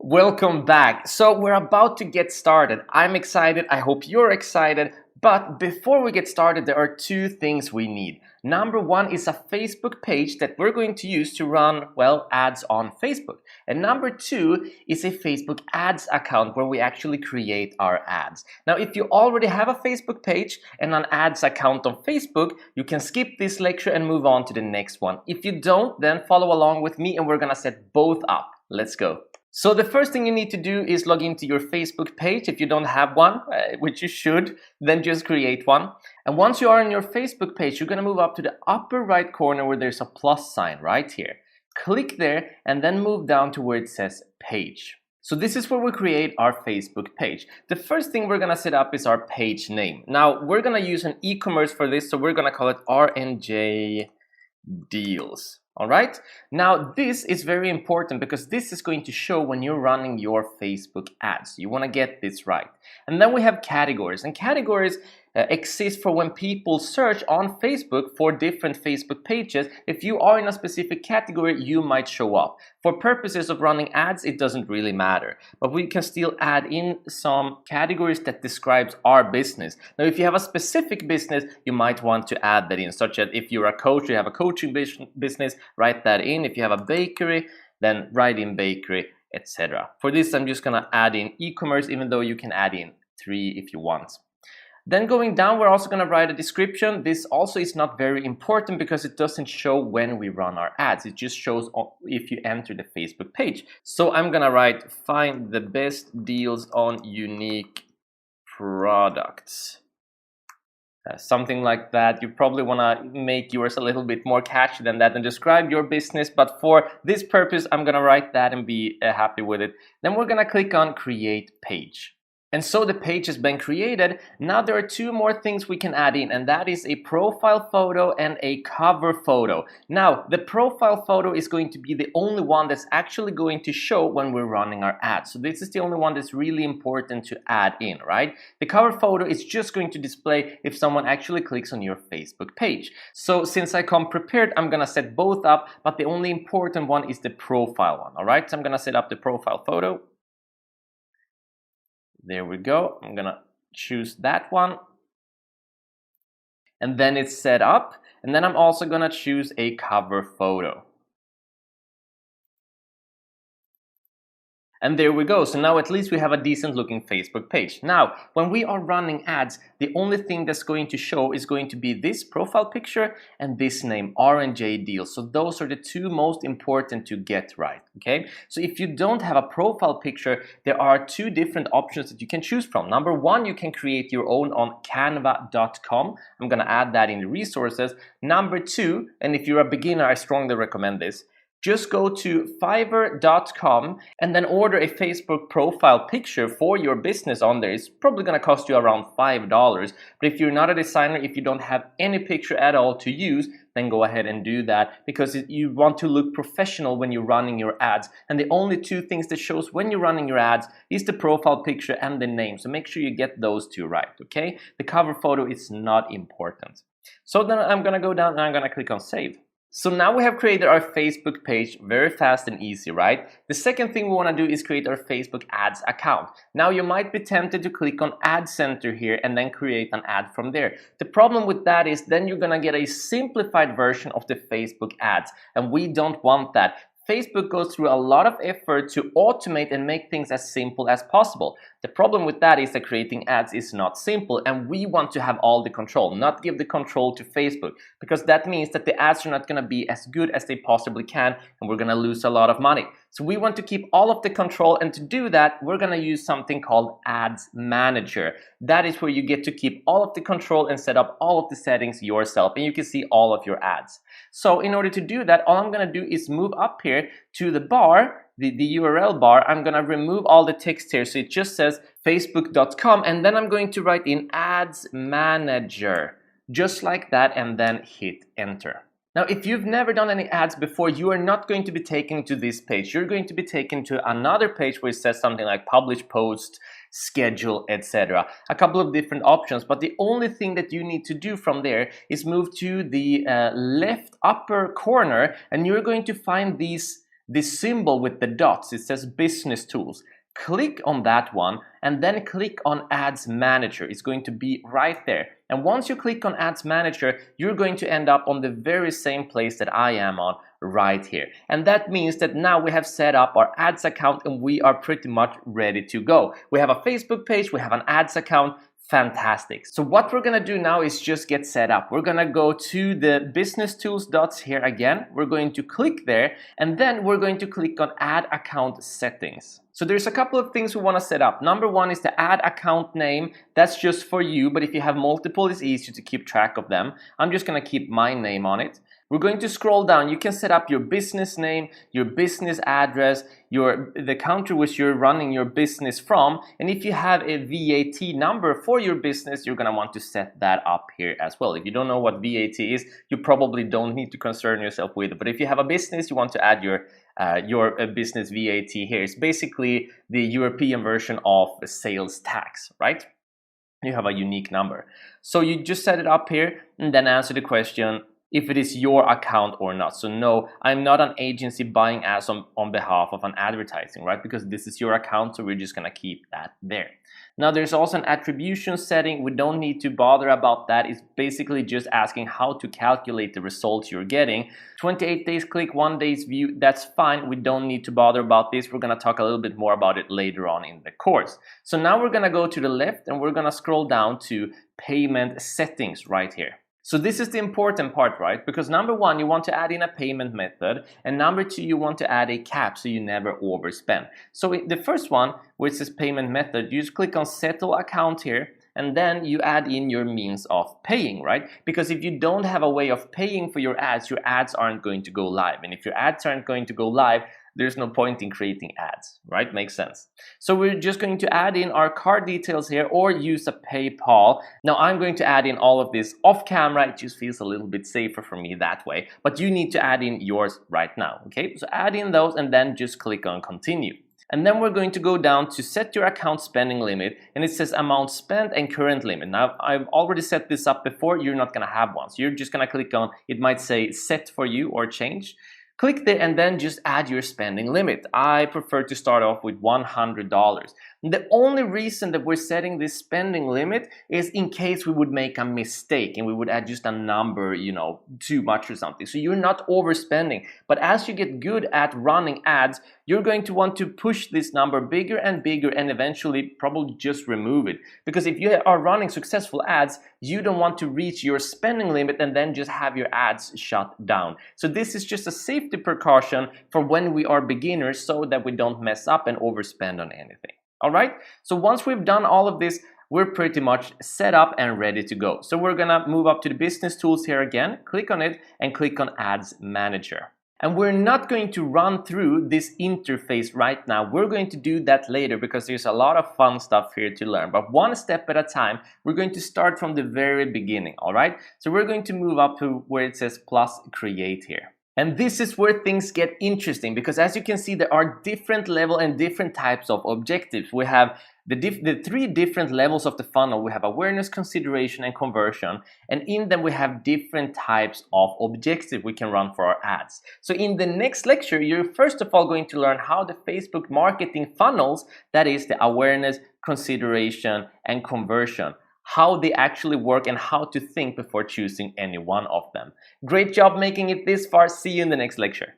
Welcome back. So we're about to get started. I'm excited. I hope you're excited. But before we get started, there are two things we need. Number one is a Facebook page that we're going to use to run, well, ads on Facebook. And number two is a Facebook ads account where we actually create our ads. Now, if you already have a Facebook page and an ads account on Facebook, you can skip this lecture and move on to the next one. If you don't, then follow along with me and we're gonna set both up. Let's go. So the first thing you need to do is log into your Facebook page. If you don't have one, which you should, then just create one. And once you are on your Facebook page, you're gonna move up to the upper right corner where there's a plus sign right here. Click there and then move down to where it says page. So this is where we create our Facebook page. The first thing we're gonna set up is our page name. Now we're gonna use an e-commerce for this, so we're gonna call it RNJ Deals. All right, now this is very important because this is going to show when you're running your Facebook ads. You want to get this right. And then we have categories, and categories exist for when people search on Facebook for different Facebook pages. If you are in a specific category, you might show up. For purposes of running ads, it doesn't really matter, but we can still add in some categories that describes our business. Now, if you have a specific business, you might want to add that in, such as if you're a coach, you have a coaching business, write that in. If you have a bakery, then write in bakery, etc. For this, I'm just gonna add in e-commerce, even though you can add in 3 if you want. Then going down, we're also gonna write a description. This also is not very important because it doesn't show when we run our ads. It just shows if you enter the Facebook page. So I'm gonna write, find the best deals on unique products. Something like that. You probably want to make yours a little bit more catchy than that and describe your business, but for this purpose I'm gonna write that and be happy with it. Then we're gonna click on create page. And so the page has been created. Now there are 2 more things we can add in, and that is a profile photo and a cover photo. Now the profile photo is going to be the only one that's actually going to show when we're running our ads. So this is the only one that's really important to add in, right? The cover photo is just going to display if someone actually clicks on your Facebook page. So since I come prepared, I'm gonna set both up, but the only important one is the profile one, all right? So I'm gonna set up the profile photo. There we go. I'm gonna choose that one. And then it's set up. And then I'm also gonna choose a cover photo. And there we go. So now at least we have a decent looking Facebook page. Now, when we are running ads, the only thing that's going to show is going to be this profile picture and this name, RNJ Deals. So those are the 2 most important to get right, okay? So if you don't have a profile picture, there are 2 different options that you can choose from. Number 1, you can create your own on canva.com. I'm gonna add that in the resources. Number 2, and if you're a beginner, I strongly recommend this, just go to fiverr.com and then order a Facebook profile picture for your business on there. It's probably gonna cost you around $5. But if you're not a designer, if you don't have any picture at all to use, then go ahead and do that because you want to look professional when you're running your ads. And the only 2 things that shows when you're running your ads is the profile picture and the name. So make sure you get those 2 right, okay? The cover photo is not important. So then I'm gonna go down and I'm gonna click on save. So now we have created our Facebook page very fast and easy, right? The second thing we want to do is create our Facebook ads account. Now you might be tempted to click on Ad Center here and then create an ad from there. The problem with that is then you're gonna get a simplified version of the Facebook ads, and we don't want that. Facebook goes through a lot of effort to automate and make things as simple as possible. The problem with that is that creating ads is not simple, and we want to have all the control, not give the control to Facebook, because that means that the ads are not going to be as good as they possibly can, and we're going to lose a lot of money. So we want to keep all of the control, and to do that, we're going to use something called Ads Manager. That is where you get to keep all of the control and set up all of the settings yourself, and you can see all of your ads. So in order to do that, all I'm going to do is move up here to the bar, the URL bar. I'm going to remove all the text here, so it just says facebook.com, and then I'm going to write in Ads Manager, just like that, and then hit enter. Now, if you've never done any ads before, you are not going to be taken to this page. You're going to be taken to another page where it says something like publish post, schedule, etc. A couple of different options, but the only thing that you need to do from there is move to the left upper corner, and you're going to find these this symbol with the dots. It says Business Tools. Click on that one and then click on Ads Manager. It's going to be right there. And once you click on Ads Manager, you're going to end up on the very same place that I am on right here. And that means that now we have set up our ads account and we are pretty much ready to go. We have a Facebook page, we have an ads account. Fantastic. So what we're gonna do now is just get set up. We're gonna go to the Business Tools dots here again. We're going to click there and then we're going to click on Add Account Settings. So there's a couple of things we want to set up. Number one is the add account name. That's just for you, but if you have multiple, it's easier to keep track of them. I'm just going to keep my name on it. We're going to scroll down. You can set up your business name, your business address, the country which you're running your business from, and if you have a VAT number for your business, you're going to want to set that up here as well. If you don't know what VAT is, you probably don't need to concern yourself with it. But if you have a business, you want to add your business VAT here. It's basically the European version of sales tax, right? You have a unique number. So you just set it up here and then answer the question if it is your account or not. So no, I'm not an agency buying ads on behalf of an advertising, right? Because this is your account, so we're just gonna keep that there. Now there's also an attribution setting. We don't need to bother about that. It's basically just asking how to calculate the results you're getting. 28 days click, 1 day's view, that's fine. We don't need to bother about this. We're gonna talk a little bit more about it later on in the course. So now we're gonna go to the left and we're gonna scroll down to payment settings right here. So this is the important part, right? Because number one, you want to add in a payment method, and number two, you want to add a cap so you never overspend. So the first one, where it says payment method, you just click on settle account here, and then you add in your means of paying, right? Because if you don't have a way of paying for your ads aren't going to go live. And if your ads aren't going to go live, there's no point in creating ads, right? Makes sense. So we're just going to add in our card details here or use a PayPal. Now I'm going to add in all of this off camera. It just feels a little bit safer for me that way, but you need to add in yours right now, okay? So add in those and then just click on continue. And then we're going to go down to set your account spending limit, and it says amount spent and current limit. Now I've already set this up before, you're not gonna have one. So you're just gonna click on, it might say set for you or change. Click there and then just add your spending limit. I prefer to start off with $100. The only reason that we're setting this spending limit is in case we would make a mistake and we would add just a number, you know, too much or something. So you're not overspending. But as you get good at running ads, you're going to want to push this number bigger and bigger and eventually probably just remove it. Because if you are running successful ads, you don't want to reach your spending limit and then just have your ads shut down. So this is just a safety precaution for when we are beginners so that we don't mess up and overspend on anything. All right, so once we've done all of this, we're pretty much set up and ready to go. So we're gonna move up to the business tools here again, click on it and click on Ads Manager. And we're not going to run through this interface right now. We're going to do that later because there's a lot of fun stuff here to learn. But one step at a time, we're going to start from the very beginning, all right? So we're going to move up to where it says plus create here. And this is where things get interesting because as you can see, there are different level and different types of objectives. We have the three different levels of the funnel. We have awareness, consideration, and conversion. And in them, we have different types of objectives we can run for our ads. So in the next lecture, you're first of all going to learn how the Facebook marketing funnels, that is the awareness, consideration, and conversion, how they actually work and how to think before choosing any one of them. Great job making it this far. See you in the next lecture.